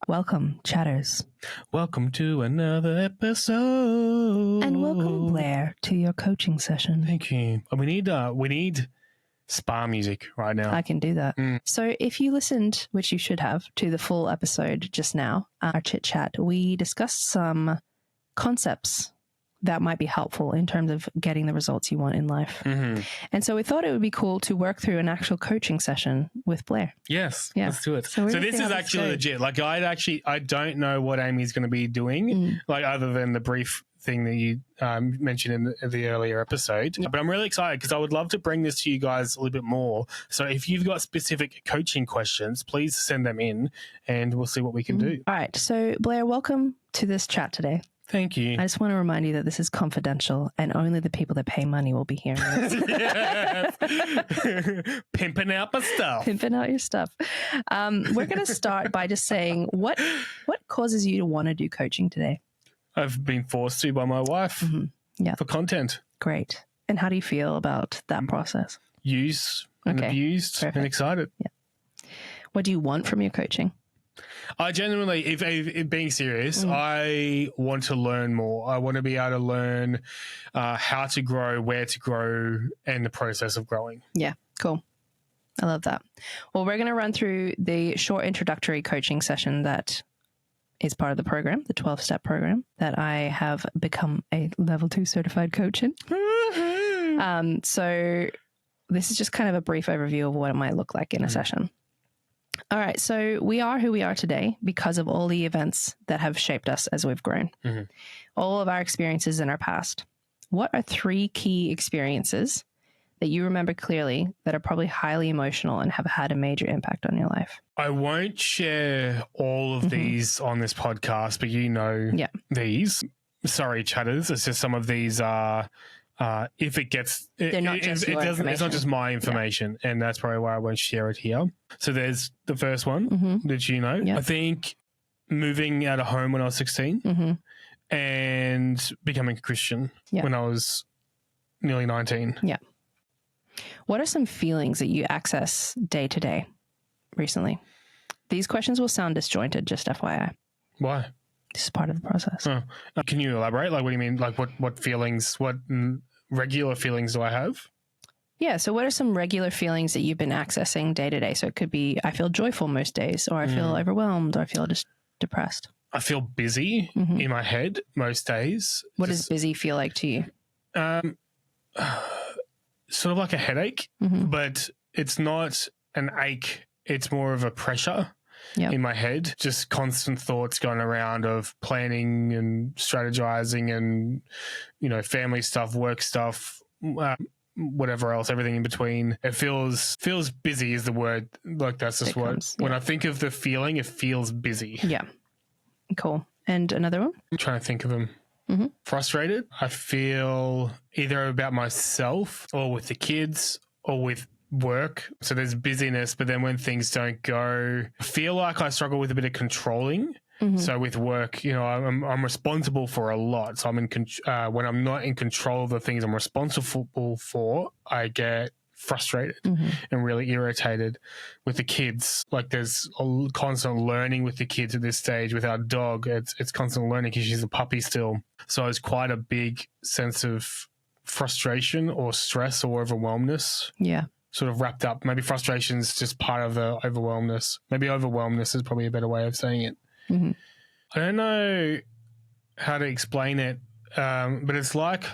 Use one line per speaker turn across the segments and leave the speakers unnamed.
Welcome, chatters.
Welcome to another episode.
And welcome, Blair, to your coaching session.
Thank you. We need spa music right now.
I can do that. So if you listened, which you should have, to the full episode just now, our chit chat, we discussed some concepts that might be helpful in terms of getting the results you want in life.
Mm-hmm.
And so we thought it would be cool to work through an actual coaching session with Blair.
Yes,
Yeah.
let's do it.
So
this is actually legit. Like I don't know what Amy's going to be doing, like other than the brief thing that you mentioned in the earlier episode. But I'm really excited because I would love to bring this to you guys a little bit more. So if you've got specific coaching questions, please send them in and we'll see what we can do.
All right. So Blair, welcome to this chat today.
Thank you.
I just want to remind you that this is confidential and only the people that pay money will be hearing this.
Pimping out my stuff.
Pimping out your stuff. We're going to start by just saying what causes you to want to do coaching today?
I've been forced to by my wife for content.
Great. And how do you feel about that process?
Used and abused and excited.
Yeah. What do you want from your coaching?
I genuinely, if being serious, I want to learn more. I want to be able to learn how to grow, where to grow, and the process of growing.
Yeah, cool. I love that. Well, we're going to run through the short introductory coaching session that is part of the program, the 12-step program that I have become a level 2 certified coach in. So this is just kind of a brief overview of what it might look like in a session. All right. So we are who we are today because of all the events that have shaped us as we've grown, all of our experiences in our past. What are 3 key experiences that you remember clearly that are probably highly emotional and have had a major impact on your life?
I won't share all of these on this podcast, but you know these. Sorry, chatters. It's just some of these are... if it gets,
they're not just your information.
It's not just my information, and that's probably why I won't share it here. So there's the first one that you know. I think moving out of home when I was 16 and becoming a Christian when I was nearly 19.
Yeah. What are some feelings that you access day to day recently? These questions will sound disjointed, just FYI.
Why?
This is part of the process.
Oh. Can you elaborate? Like, what do you mean? Like, what feelings, what regular feelings do I have?
Yeah. So what are some regular feelings that you've been accessing day to day? So it could be, I feel joyful most days, or I feel overwhelmed, or I feel just depressed.
I feel busy in my head most days.
What does busy feel like to you?
Sort of like a headache, but it's not an ache. It's more of a pressure. In my head, just constant thoughts going around of planning and strategizing and, you know, family stuff, work stuff, whatever else, everything in between. It feels busy is the word. Like that's just when I think of the feeling, it feels busy.
Yeah. Cool. And another one?
I'm trying to think of them. Frustrated. I feel either about myself or with the kids or with work. So there's busyness, but then when things don't go, I feel like I struggle with a bit of controlling. So with work, you know, I'm responsible for a lot. So I'm in when I'm not in control of the things I'm responsible for, I get frustrated and really irritated. With the kids, like there's a constant learning with the kids at this stage. With our dog, it's constant learning because she's a puppy still. So it's quite a big sense of frustration or stress or overwhelmness.
Yeah.
Sort of wrapped up. Maybe frustration is just part of the overwhelmness. Maybe overwhelmness is probably a better way of saying it. I don't know how to explain it, but it's like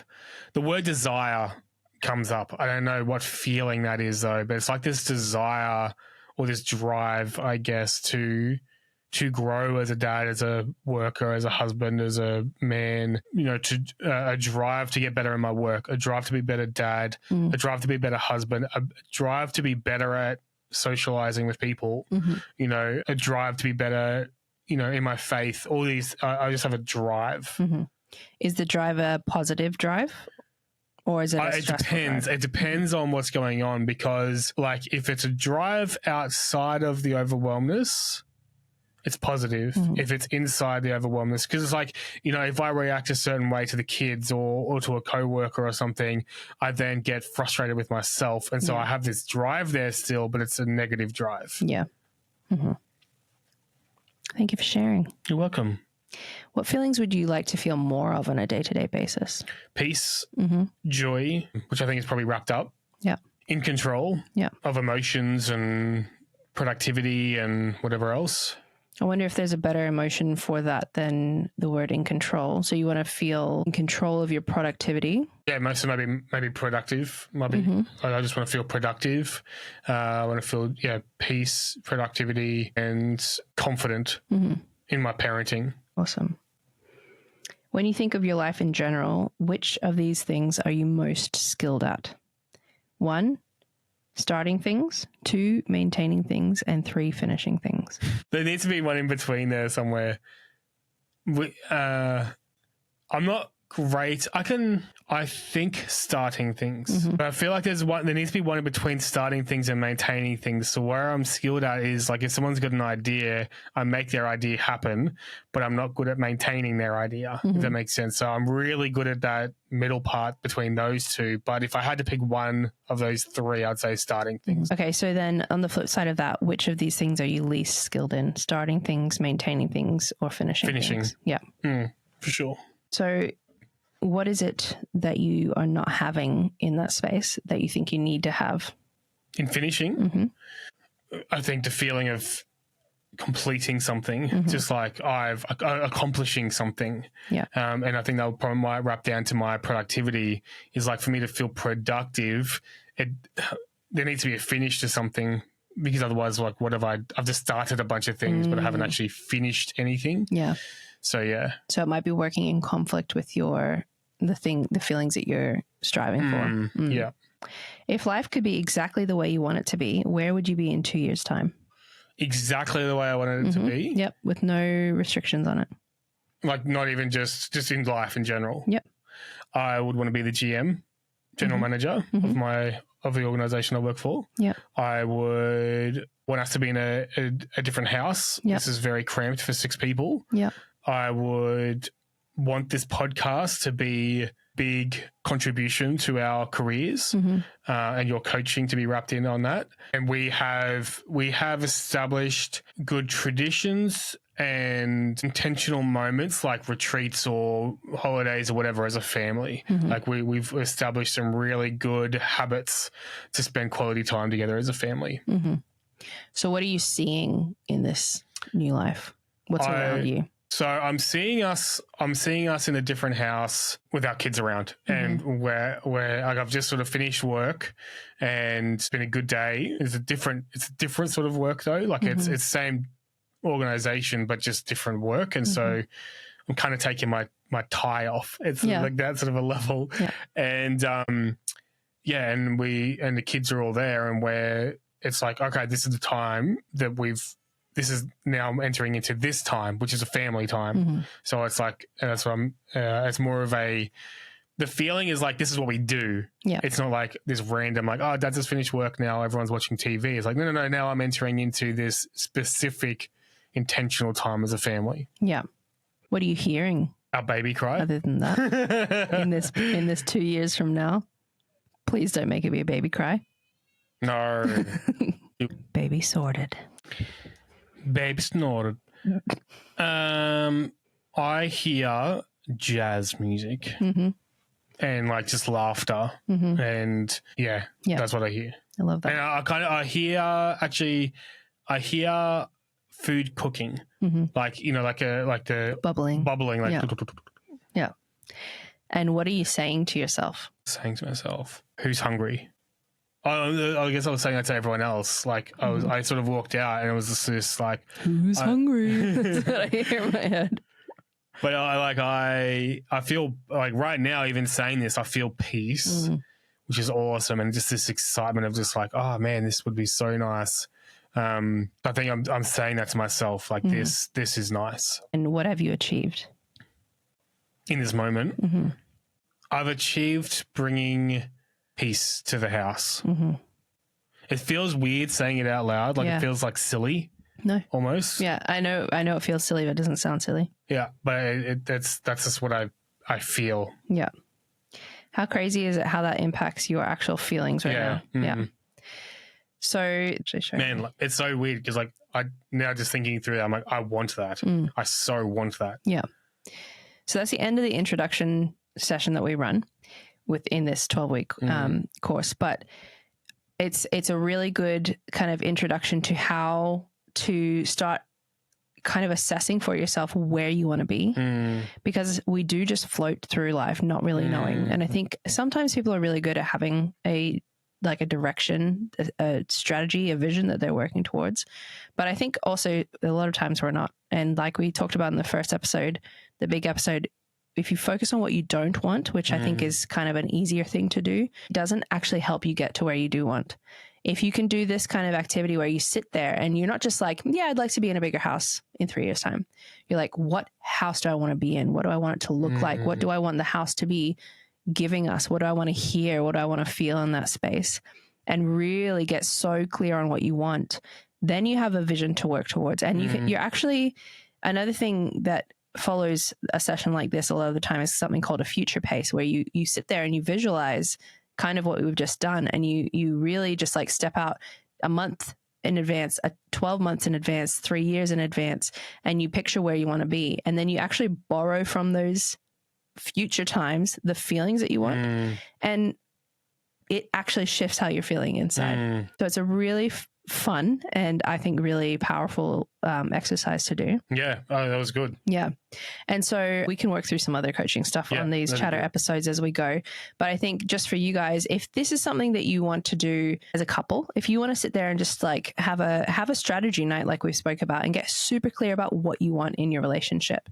the word desire comes up. I don't know what feeling that is though, but it's like this desire or this drive, I guess, to grow as a dad, as a worker, as a husband, as a man, you know, to a drive to get better in my work, a drive to be a better dad, a drive to be a better husband, a drive to be better at socializing with people, you know, a drive to be better, you know, in my faith. All these, I just have a drive.
Is the drive a positive drive? Or is it a stressful
depends.
drive?
It depends on what's going on because, like, if it's a drive outside of the overwhelmness, it's positive. If it's inside the overwhelmness, because it's like, you know, if I react a certain way to the kids or to a coworker or something, I then get frustrated with myself. And so I have this drive there still, but it's a negative drive.
Yeah. Thank you for sharing.
You're welcome.
What feelings would you like to feel more of on a day-to-day basis?
Peace, joy, which I think is probably wrapped up.
Yeah.
In control of emotions and productivity and whatever else.
I wonder if there's a better emotion for that than the word in control. So you want to feel in control of your productivity.
Yeah, mostly maybe productive. I just want to feel productive. I want to feel peace, productivity, and confident in my parenting.
Awesome. When you think of your life in general, which of these things are you most skilled at? 1, starting things. 2, maintaining things. And 3, finishing things.
There needs to be one in between there somewhere. I'm not great. I think starting things, but I feel like there needs to be one in between starting things and maintaining things. So where I'm skilled at is like if someone's got an idea, I make their idea happen, but I'm not good at maintaining their idea, if that makes sense. So I'm really good at that middle part between those two. But if I had to pick one of those 3, I'd say starting things.
Okay, so then on the flip side of that, which of these things are you least skilled in? Starting things, maintaining things, or finishing things? Yeah.
For sure.
So what is it that you are not having in that space that you think you need to have?
In finishing, I think the feeling of completing something, just like accomplishing something.
Yeah.
And I think that probably might wrap down to my productivity is like for me to feel productive, there needs to be a finish to something because otherwise like what have I've just started a bunch of things but I haven't actually finished anything.
Yeah.
So yeah.
So it might be working in conflict with the feelings that you're striving for.
Yeah.
If life could be exactly the way you want it to be, where would you be in 2 years' time?
Exactly the way I wanted it to be.
Yep, with no restrictions on it.
Like not even just in life in general.
Yep.
I would want to be the GM, general manager of the organisation I work for.
Yep.
I would want us to be in a different house.
Yep.
This is very cramped for 6 people.
Yep.
I would want this podcast to be big contribution to our careers and your coaching to be wrapped in on that. And we have established good traditions and intentional moments like retreats or holidays or whatever as a family. Like we've established some really good habits to spend quality time together as a family.
So what are you seeing in this new life? What's around you?
So I'm seeing us in a different house with our kids around, and where like I've just sort of finished work, and it's been a good day. It's a different sort of work though. Like it's same organization but just different work, and so I'm kind of taking my tie off. It's like that sort of a level, and and the kids are all there, and where it's like okay, this is the time that this is now entering into this time, which is a family time. So it's like, that's what it's more of the feeling is like, this is what we do. Yeah. It's not like this random, like, oh, Dad just finished work now, everyone's watching TV. It's like, no, now I'm entering into this specific intentional time as a family. Yeah.
What are you hearing?
Our baby cry.
Other than that, in this 2 years from now, please don't make it be a baby cry.
No.
Baby sorted.
Baby snorted. I hear jazz music and like just laughter and that's what I hear.
I love that.
And I hear food cooking, like like the bubbling, like
yeah. And what are you saying to yourself?
Saying to myself, who's hungry? I guess I was saying that to everyone else. Like I sort of walked out and it was just like,
who's hungry? That's what I hear in my head.
But I feel like right now, even saying this, I feel peace, which is awesome, and just this excitement of just like, oh man, this would be so nice. I think I'm saying that to myself, like this is nice.
And what have you achieved
in this moment? I've achieved bringing peace to the house. It feels weird saying it out loud. Like it feels like silly.
No.
Almost.
Yeah, I know it feels silly, but it doesn't sound silly.
Yeah, but that's just what I feel.
Yeah. How crazy is it how that impacts your actual feelings right now? Yeah. So actually show
Man,
me.
like, it's so weird because like I now just thinking through that, I'm like, I want that. I so want that.
Yeah. So that's the end of the introduction session that we run within this 12-week course. But it's a really good kind of introduction to how to start kind of assessing for yourself where you want to be, because we do just float through life not really knowing. And I think sometimes people are really good at having a direction, a strategy, a vision that they're working towards. But I think also a lot of times we're not. And like we talked about in the first episode, the big episode, if you focus on what you don't want, which I think is kind of an easier thing to do, it doesn't actually help you get to where you do want. If you can do this kind of activity where you sit there and you're not just like, yeah, I'd like to be in a bigger house in 3 years' time. You're like, what house do I want to be in? What do I want it to look like? What do I want the house to be giving us? What do I want to hear? What do I want to feel in that space? And really get so clear on what you want. Then you have a vision to work towards. And you're actually, another thing that follows a session like this a lot of the time is something called a future pace, where you sit there and you visualize kind of what we've just done, and you really just like step out a month in advance, 12 months in advance, 3 years in advance, and you picture where you want to be, and then you actually borrow from those future times the feelings that you want, and it actually shifts how you're feeling inside. So it's a really fun and I think really powerful exercise to do.
Yeah. Oh, that was good.
Yeah. And so we can work through some other coaching stuff on these chatter episodes as we go. But I think just for you guys, if this is something that you want to do as a couple, if you want to sit there and just like have a strategy night like we spoke about and get super clear about what you want in your relationship,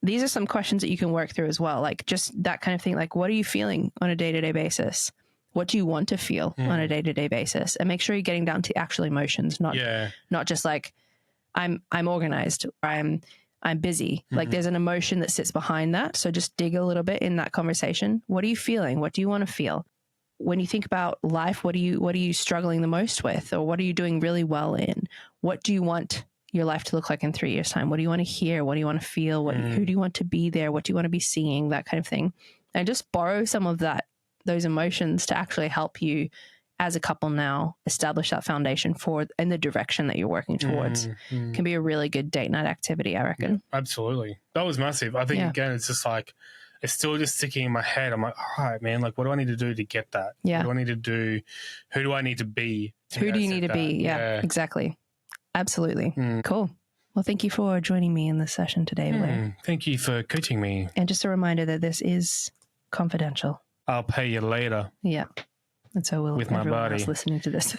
these are some questions that you can work through as well. Like just that kind of thing. Like, what are you feeling on a day-to-day basis? What do you want to feel on a day-to-day basis? And make sure you're getting down to actual emotions, not just like I'm organized, or I'm busy. Like there's an emotion that sits behind that. So just dig a little bit in that conversation. What are you feeling? What do you want to feel? When you think about life, what are you struggling the most with? Or what are you doing really well in? What do you want your life to look like in 3 years' time? What do you want to hear? What do you want to feel? Who do you want to be there? What do you want to be seeing? That kind of thing. And just borrow some of those emotions to actually help you as a couple now establish that foundation for in the direction that you're working towards. Can be a really good date night activity, I reckon.
Yeah, absolutely. That was massive. I think, again, it's just like, it's still just sticking in my head. I'm like, all right, man, like, what do I need to do to get that?
Yeah.
What do I need to do? Who do I need to be?
Who do you need to be? Yeah, exactly. Absolutely. Cool. Well, thank you for joining me in this session today, Blair.
Thank you for coaching me.
And just a reminder that this is confidential.
I'll pay you later.
Yeah. And so will
with my
everyone
body
else listening to this.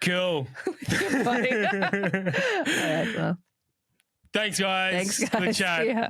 Cool.
With your body. All right, well.
Thanks, guys.
Thanks, guys.
Good chat.
Yeah.